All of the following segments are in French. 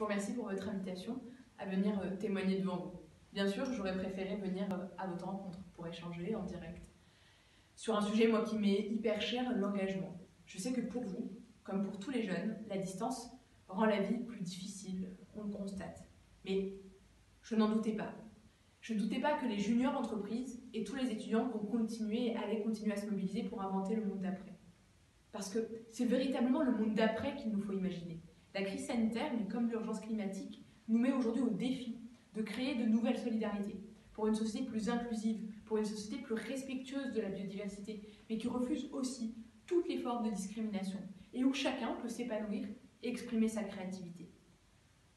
vous remercie pour votre invitation à venir témoigner devant vous. Bien sûr, j'aurais préféré venir à votre rencontre pour échanger en direct sur un sujet, moi, qui m'est hyper cher, l'engagement. Je sais que pour vous, comme pour tous les jeunes, la distance rend la vie plus difficile, on le constate. Mais je n'en doutais pas. Je ne doutais pas que les juniors entreprises et tous les étudiants allaient continuer à se mobiliser pour inventer le monde d'après. Parce que c'est véritablement le monde d'après qu'il nous faut imaginer. La crise sanitaire, mais comme l'urgence climatique, nous met aujourd'hui au défi de créer de nouvelles solidarités pour une société plus inclusive, pour une société plus respectueuse de la biodiversité, mais qui refuse aussi toutes les formes de discrimination et où chacun peut s'épanouir et exprimer sa créativité.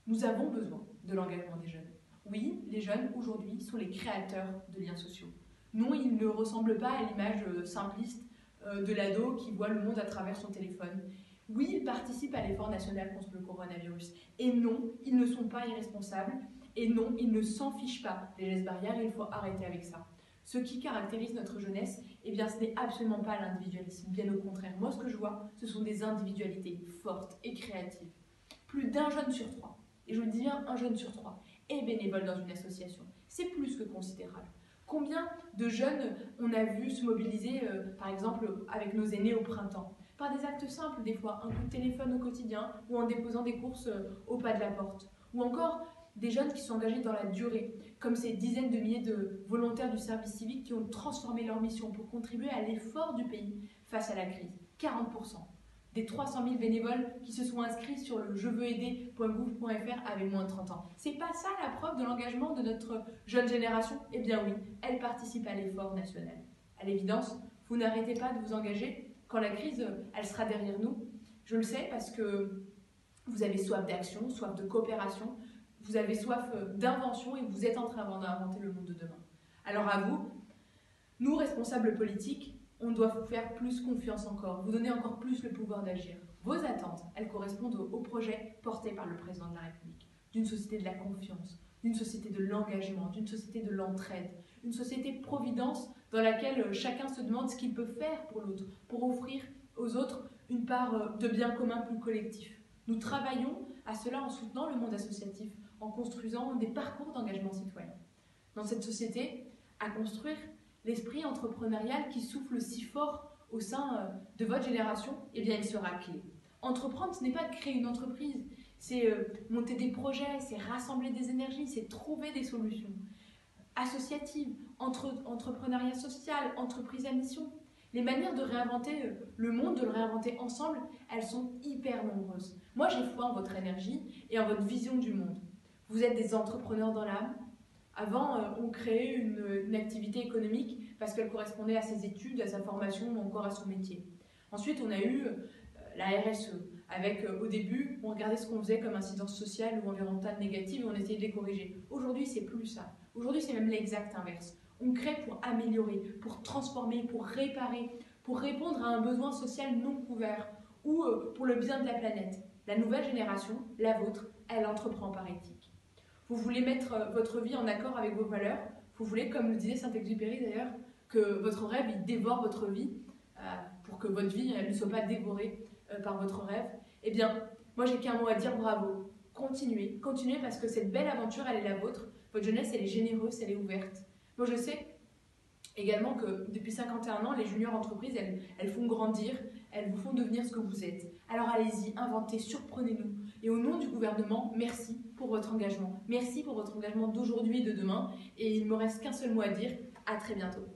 Nous avons besoin de l'engagement des jeunes. Oui, les jeunes aujourd'hui sont les créateurs de liens sociaux. Non, ils ne ressemblent pas à l'image simpliste de l'ado qui voit le monde à travers son téléphone. Oui, ils participent à l'effort national contre le coronavirus. Et non, ils ne sont pas irresponsables. Et non, ils ne s'en fichent pas des gestes barrières et il faut arrêter avec ça. Ce qui caractérise notre jeunesse, eh bien, ce n'est absolument pas l'individualisme, bien au contraire. Moi, ce que je vois, ce sont des individualités fortes et créatives. Plus d'un jeune sur trois, et je le dis bien, un jeune sur trois, est bénévole dans une association. C'est plus que considérable. Combien de jeunes on a vu se mobiliser, par exemple, avec nos aînés au printemps, par des actes simples des fois, un coup de téléphone au quotidien ou en déposant des courses au pas de la porte. Ou encore des jeunes qui sont engagés dans la durée, comme ces dizaines de milliers de volontaires du service civique qui ont transformé leur mission pour contribuer à l'effort du pays face à la crise. 40% des 300 000 bénévoles qui se sont inscrits sur le jeveuxaider.gouv.fr avaient moins de 30 ans. C'est pas ça la preuve de l'engagement de notre jeune génération? Eh bien oui, elle participe à l'effort national. À l'évidence, vous n'arrêtez pas de vous engager quand la crise, elle sera derrière nous. Je le sais parce que vous avez soif d'action, soif de coopération, vous avez soif d'invention et vous êtes en train d'inventer le monde de demain. Alors à vous, nous, responsables politiques, on doit vous faire plus confiance encore, vous donner encore plus le pouvoir d'agir. Vos attentes, elles correspondent au projet porté par le président de la République, d'une société de la confiance, d'une société de l'engagement, d'une société de l'entraide, une société providence dans laquelle chacun se demande ce qu'il peut faire pour l'autre, pour offrir aux autres une part de bien commun plus collectif. Nous travaillons à cela en soutenant le monde associatif, en construisant des parcours d'engagement citoyen. Dans cette société, à construire l'esprit entrepreneurial qui souffle si fort au sein de votre génération, eh bien, il sera clé. Entreprendre, ce n'est pas créer une entreprise, c'est monter des projets, c'est rassembler des énergies, c'est trouver des solutions associatives, entrepreneuriat social, entreprise à mission. Les manières de réinventer le monde, de le réinventer ensemble, elles sont hyper nombreuses. Moi, j'ai foi en votre énergie et en votre vision du monde. Vous êtes des entrepreneurs dans l'âme. Avant, on créait une activité économique parce qu'elle correspondait à ses études, à sa formation ou encore à son métier. Ensuite, on a eu la RSE, avec au début, on regardait ce qu'on faisait comme incidence sociale ou environnementale négative et on essayait de les corriger. Aujourd'hui, c'est plus ça. Aujourd'hui, c'est même l'exact inverse. On crée pour améliorer, pour transformer, pour réparer, pour répondre à un besoin social non couvert ou pour le bien de la planète. La nouvelle génération, la vôtre, elle entreprend par éthique. Vous voulez mettre votre vie en accord avec vos valeurs. Vous voulez, comme le disait Saint-Exupéry d'ailleurs, que votre rêve il dévore votre vie pour que votre vie elle ne soit pas dévorée par votre rêve. Eh bien, moi j'ai qu'un mot à dire, bravo. Continuez, continuez parce que cette belle aventure, elle est la vôtre. Votre jeunesse, elle est généreuse, elle est ouverte. Moi je sais également que depuis 51 ans, les juniors entreprises, elles font grandir, elles vous font devenir ce que vous êtes. Alors allez-y, inventez, surprenez-nous. Et au nom du gouvernement, merci pour votre engagement. Merci pour votre engagement d'aujourd'hui et de demain. Et il ne me reste qu'un seul mot à dire, à très bientôt.